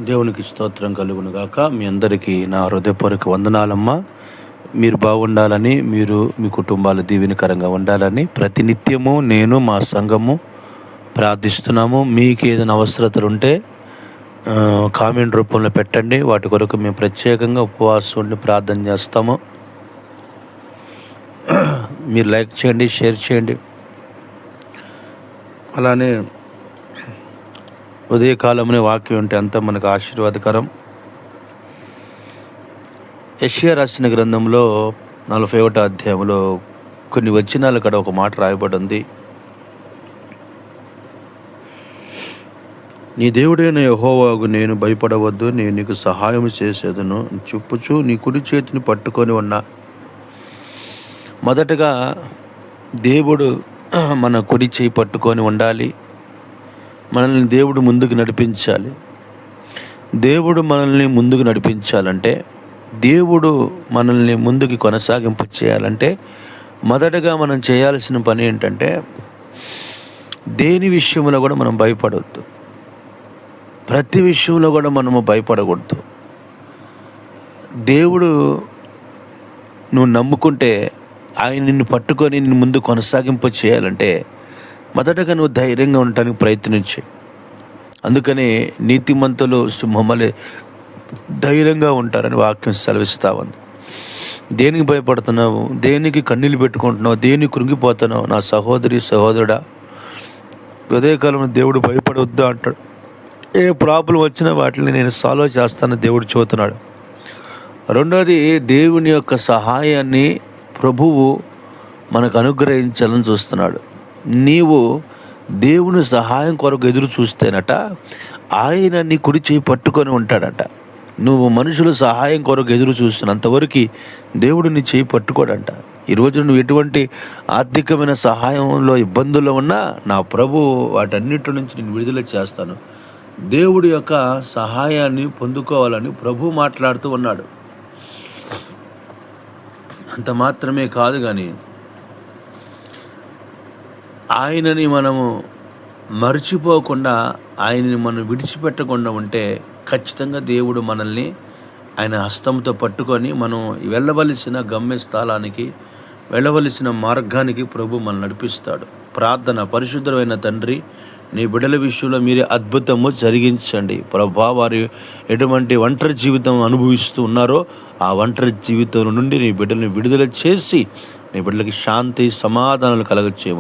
దేవునికి స్తోత్రం కలుగును గాక. మీ అందరికీ నా హృదయపూర్వక వందనాలమ్మా. మీరు బాగుండాలని, మీరు మీ కుటుంబాలు దీవెనకరంగా ఉండాలని ప్రతినిత్యము నేను మా సంఘము ప్రార్థిస్తున్నాము. మీకు ఏదైనా అవసరతలుంటే కామెంట్ రూపంలో పెట్టండి. వాటి కొరకు మేము ప్రత్యేకంగా ఉపవాసం ఉండి ప్రార్థన చేస్తాము. మీరు లైక్ చేయండి, షేర్ చేయండి. అలానే ఉదయకాలంలో వాక్యం ఉంటే అంతా మనకు ఆశీర్వాదకరం. యెషయా రాసిన గ్రంథంలో 41వ అధ్యాయంలో కొన్ని వచనాలు అక్కడ ఒక మాట రాయబడి ఉంది. నీ దేవుడైన యెహోవాకు నేను భయపడవద్దు, నేను నీకు సహాయం చేసేదను చెప్పుచు నీ కుడి చేతిని పట్టుకొని ఉన్నా. మొదటగా దేవుడు మన కుడి చేయి పట్టుకొని ఉండాలి. మనల్ని దేవుడు ముందుకు నడిపించాలి. దేవుడు మనల్ని ముందుకు నడిపించాలంటే, దేవుడు మనల్ని ముందుకు కొనసాగింపు చేయాలంటే మొదటగా మనం చేయాల్సిన పని ఏంటంటే, దేని విషయంలో కూడా మనం భయపడవద్దు. ప్రతి విషయంలో కూడా మనము భయపడకూడదు. దేవుడు నువ్వు నమ్ముకుంటే ఆయన నిన్ను పట్టుకొని నిన్ను ముందు కొనసాగింపు చేయాలంటే మొదటగా నువ్వు ధైర్యంగా ఉండటానికి ప్రయత్నించే. అందుకని నీతిమంతులు సింహమలే ధైర్యంగా ఉంటారని వాక్యం సెలవిస్తా ఉంది. దేనికి భయపడుతున్నావు? దేనికి కన్నీళ్ళు పెట్టుకుంటున్నావు? దేనికి కృంగిపోతున్నావు? నా సహోదరి సహోదరుడా, ఉదయకాలంలో దేవుడు భయపడవద్దా అంటాడు. ఏ ప్రాబ్లం వచ్చినా వాటిని నేను సాల్వ్ చేస్తాను దేవుడు చెబుతున్నాడు. రెండోది, దేవుని యొక్క సహాయాన్ని ప్రభువు మనకు అనుగ్రహించాలని చూస్తున్నాడు. నీవు దేవుని సహాయం కొరకు ఎదురు చూస్తేనట ఆయన నీ కుడి చేయి పట్టుకొని ఉంటాడట. నువ్వు మనుషుల సహాయం కొరకు ఎదురు చూస్తున్నంతవరకు దేవుడు నీ చేయి పట్టుకోడంట. ఈరోజు నువ్వు ఎటువంటి ఆర్థికమైన సహాయంలో ఇబ్బందుల్లో ఉన్నా నా ప్రభు వాటన్నిటి నుంచి నేను విడుదల చేస్తాను. దేవుడి యొక్క సహాయాన్ని పొందుకోవాలని ప్రభు మాట్లాడుతూ ఉన్నాడు. అంత మాత్రమే కాదు, కానీ ఆయనని మనము మర్చిపోకుండా, ఆయనని మనం విడిచిపెట్టకుండా ఉంటే ఖచ్చితంగా దేవుడు మనల్ని ఆయన హస్తంతో పట్టుకొని మనం వెళ్ళవలసిన గమ్యస్థానానికి, వెళ్ళవలసిన మార్గానికి ప్రభు మనల్ని నడిపిస్తాడు. ప్రార్థన. పరిశుద్ధమైన తండ్రి, నీ బిడ్డల విషయంలో మీరే అద్భుతము జరిగించండి ప్రభా. వారు ఎటువంటి ఒంటరి జీవితం అనుభవిస్తూ ఉన్నారో ఆ ఒంటరి జీవితం నుండి నీ బిడ్డల్ని విడుదల చేసి నీ బిడ్డలకి శాంతి సమాధానాలు కలగచేయమని